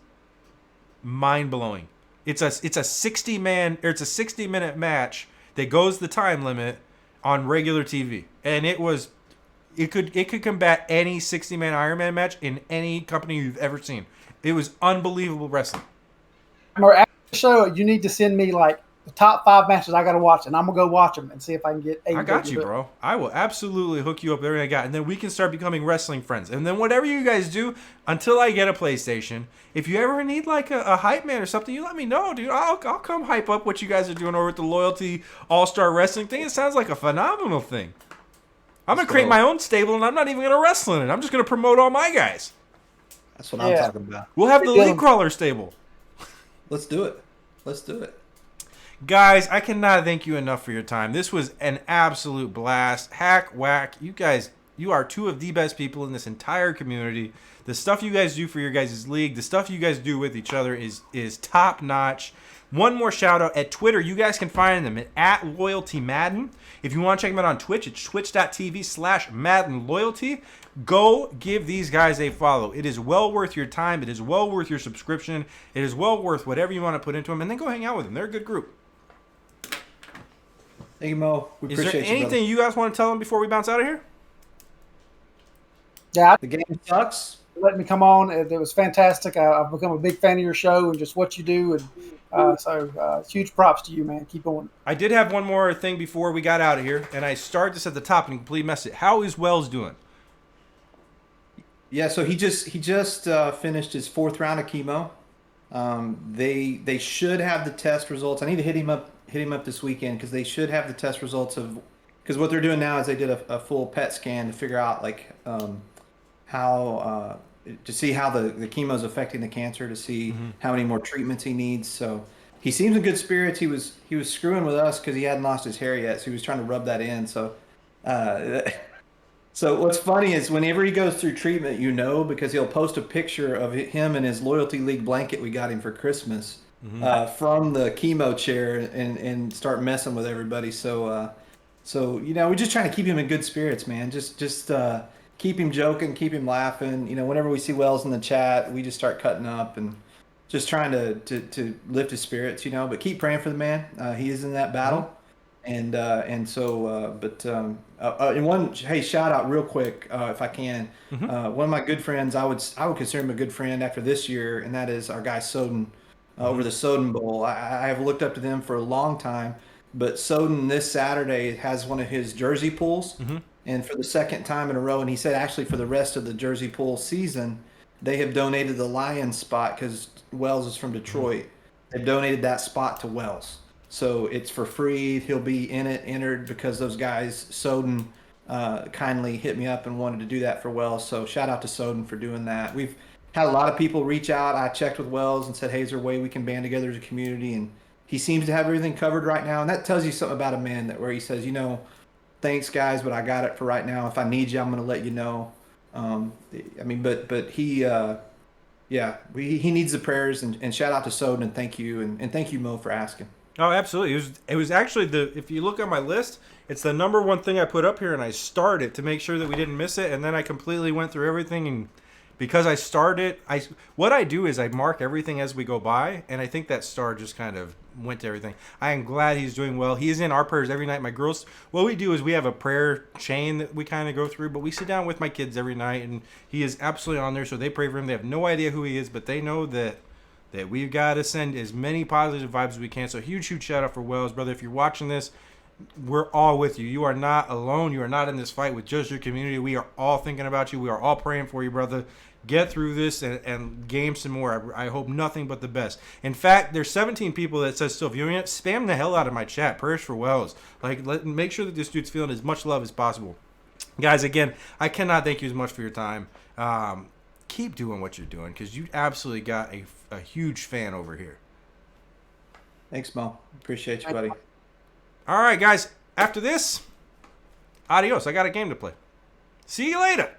mind-blowing. It's a 60-minute match that goes the time limit on regular TV, and it could combat any 60-man Iron Man match in any company you've ever seen. It was unbelievable wrestling. Or after the show, you need to send me like the top 5 matches I got to watch, and I'm gonna go watch them and see if I can get. I got you, bro. I will absolutely hook you up with everything I got, and then we can start becoming wrestling friends. And then whatever you guys do, until I get a PlayStation, if you ever need like a hype man or something, you let me know, dude. I'll come hype up what you guys are doing over at the Loyalty All-Star Wrestling thing. It sounds like a phenomenal thing. I'm gonna create my own stable, and I'm not even gonna wrestle in it. I'm just gonna promote all my guys. That's what I'm talking about. We'll have the League Crawler stable. Let's do it. Guys, I cannot thank you enough for your time. This was an absolute blast. Hack, Wack, you guys, you are 2 of the best people in this entire community. The stuff you guys do for your guys' league, the stuff you guys do with each other is top notch. One more shout out at Twitter. You guys can find them at Loyalty Madden. If you want to check them out on Twitch, it's twitch.tv/Madden Loyalty. Go give these guys a follow. It is well worth your time. It is well worth your subscription. It is well worth whatever you want to put into them. And then go hang out with them. They're a good group. Thank you, Mo. We Is appreciate there you, brother. anything you guys want to tell them before we bounce out of here? Yeah, The game sucks. letting me come on. It was fantastic. I've become a big fan of your show and just what you do. And so huge props to you, man. Keep on. I did have one more thing before we got out of here, and I started this at the top and completely messed it. How is Wells doing? Yeah, so he just finished his 4th round of chemo. They should have the test results. I need to hit him up this weekend because they should have the test results of, because what they're doing now is they did a full PET scan to figure out like how to see how the chemo is affecting the cancer, to see how many more treatments he needs. So he seems in good spirits. He was screwing with us because he hadn't lost his hair yet, so he was trying to rub that in. So so what's funny is whenever he goes through treatment, because he'll post a picture of him and his Loyalty League blanket we got him for Christmas from the chemo chair and start messing with everybody. So we're just trying to keep him in good spirits, man. Just keep him joking, keep him laughing. Whenever we see Wells in the chat, we just start cutting up and just trying to lift his spirits, But keep praying for the man. He is in that battle. And shout out real quick if I can. One of my good friends, I would consider him a good friend after this year, and that is our guy Soden over the Soden Bowl. I have looked up to them for a long time, but Soden this Saturday has one of his jersey pools, and for the 2nd time in a row, and he said actually for the rest of the jersey pool season, they have donated the Lions spot because Wells is from Detroit. They've donated that spot to Wells. So it's for free. He'll be entered because those guys, Soden, kindly hit me up and wanted to do that for Wells. So shout out to Soden for doing that. We've had a lot of people reach out. I checked with Wells and said, hey, is there a way we can band together as a community? And he seems to have everything covered right now. And that tells you something about a man where he says, thanks guys, but I got it for right now. If I need you, I'm going to let you know. But he, he needs the prayers and shout out to Soden and thank you. And thank you, Mo, for asking. Oh, absolutely. It was actually if you look at my list, it's the number one thing I put up here, and I starred it to make sure that we didn't miss it, and then I completely went through everything, and because I starred it, what I do is I mark everything as we go by, and I think that star just kind of went to everything. I am glad he's doing well. He is in our prayers every night. My girls, what we do is we have a prayer chain that we kind of go through, but we sit down with my kids every night, and he is absolutely on there, so they pray for him. They have no idea who he is, but they know that we've got to send as many positive vibes as we can. So huge shout out for Wells, brother. If you're watching this, we're all with you. You are not alone. You are not in this fight with just your community. We are all thinking about you. We are all praying for you, brother. Get through this and game some more. I hope nothing but the best. In fact, there's 17 people that says still viewing it. Spam the hell out of my chat. Prayers for Wells. Make sure that this dude's feeling as much love as possible. Guys, again, I cannot thank you as much for your time. Keep doing what you're doing because you absolutely got a huge fan over here. Thanks, Mo. Appreciate you, buddy. All right, guys. After this, adios. I got a game to play. See you later.